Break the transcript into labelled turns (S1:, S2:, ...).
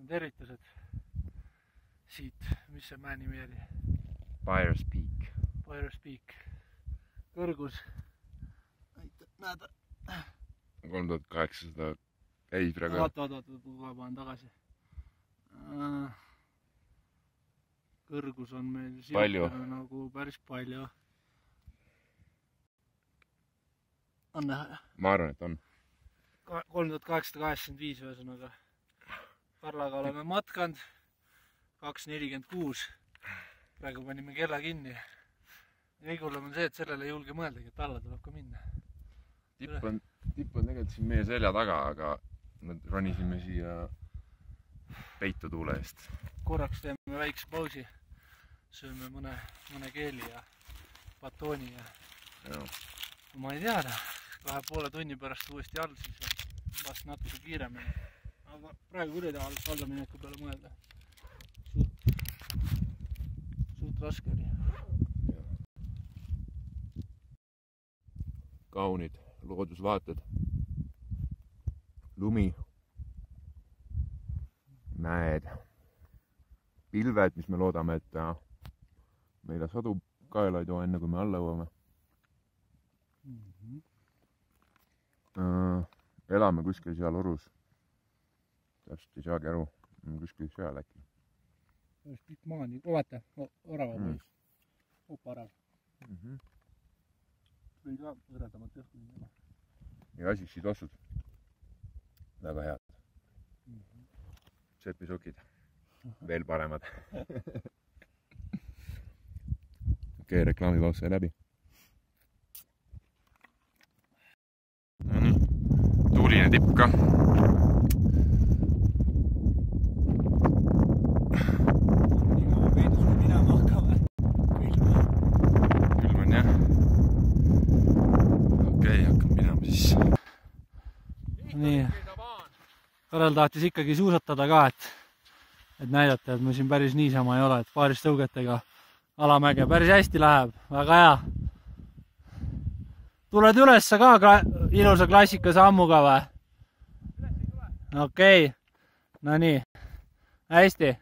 S1: tervitused siit, mis see mäe nimi oli?
S2: Byers Peak.
S1: Byers Peak. Kõrgus. Näed.
S2: 3800 ei praegu.
S1: Oota, ma panen tagasi. Kõrgus on meil siuke nagu päris palju. On näha?
S2: Ma arvan, et on.
S1: 3885 ühesõnaga. Parlaga oleme matkanud 2.46. Praegu panime kella kinni. Kõige hullem on see, et sellele ei julge mõeldagi, et alla tuleb ka minna.
S2: Tipp on tegelikult siin meie selja taga, aga me ronisime siia peitu tuule eest.
S1: Korraks teeme väikse pausi. Sööme mõne keeli ja batooni ja ma ei tea, 2,5 tunni pärast uuesti all siis vast natuke kiiremini. Aga praegu üle alla mineku peale mõelda. Suht raske oli.
S2: Kaunid loodusvaated. Lumi. Mäed. Pilved, mis me loodame, et meile sadu kaela ei too enne, kui me alla jõuame. Elame kuskil seal Orus. Täpselt ei saagi aru. Kuskil seal äkki.
S1: Päris pikk maa nii. Vaata, orava pois. Orav. Või ka võrradamat õhku.
S2: Ja asiksid ossud. Väga head. Sepisokid. Veel paremad. Okei, reklaamipaus sai läbi. Tuuline tipp ka. Külm on jah. Okei, hakkab minema siis.
S1: Nii. Karel tahtis ikkagi suusatada ka, et näidata, et me siin päris niisama ei ole, et paaris tõugetega alamäge päris hästi läheb. Väga hea. Tuled üles ka ilusa klassika sammuga või? Okei. No nii. Hästi.